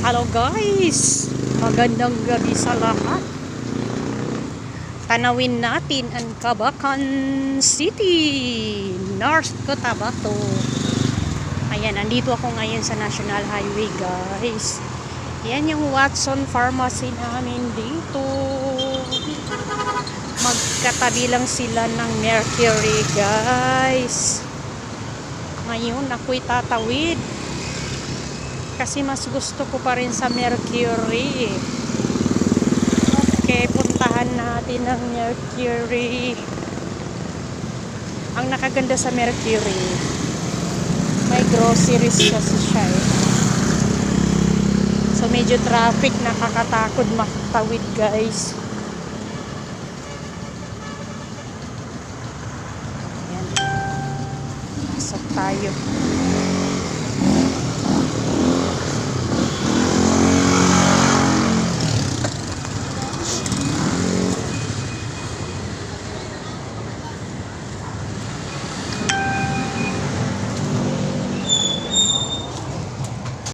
Hello guys! Magandang gabi sa lahat. Tanawin natin ang Cabacan City, North Cotabato. Ayan, andito ako ngayon sa National Highway guys. Yan yung Watson Pharmacy namin dito. Magkatabi lang sila ng Mercury guys. Ngayon ako'y tatawid. Kasi mas gusto ko pa rin sa Mercury. Okay, puntahan natin ang Mercury. Ang nakaganda sa Mercury, may groceries kasi siya eh. So medyo traffic, nakakatakot makatawid guys. Ayan. Pasok tayo.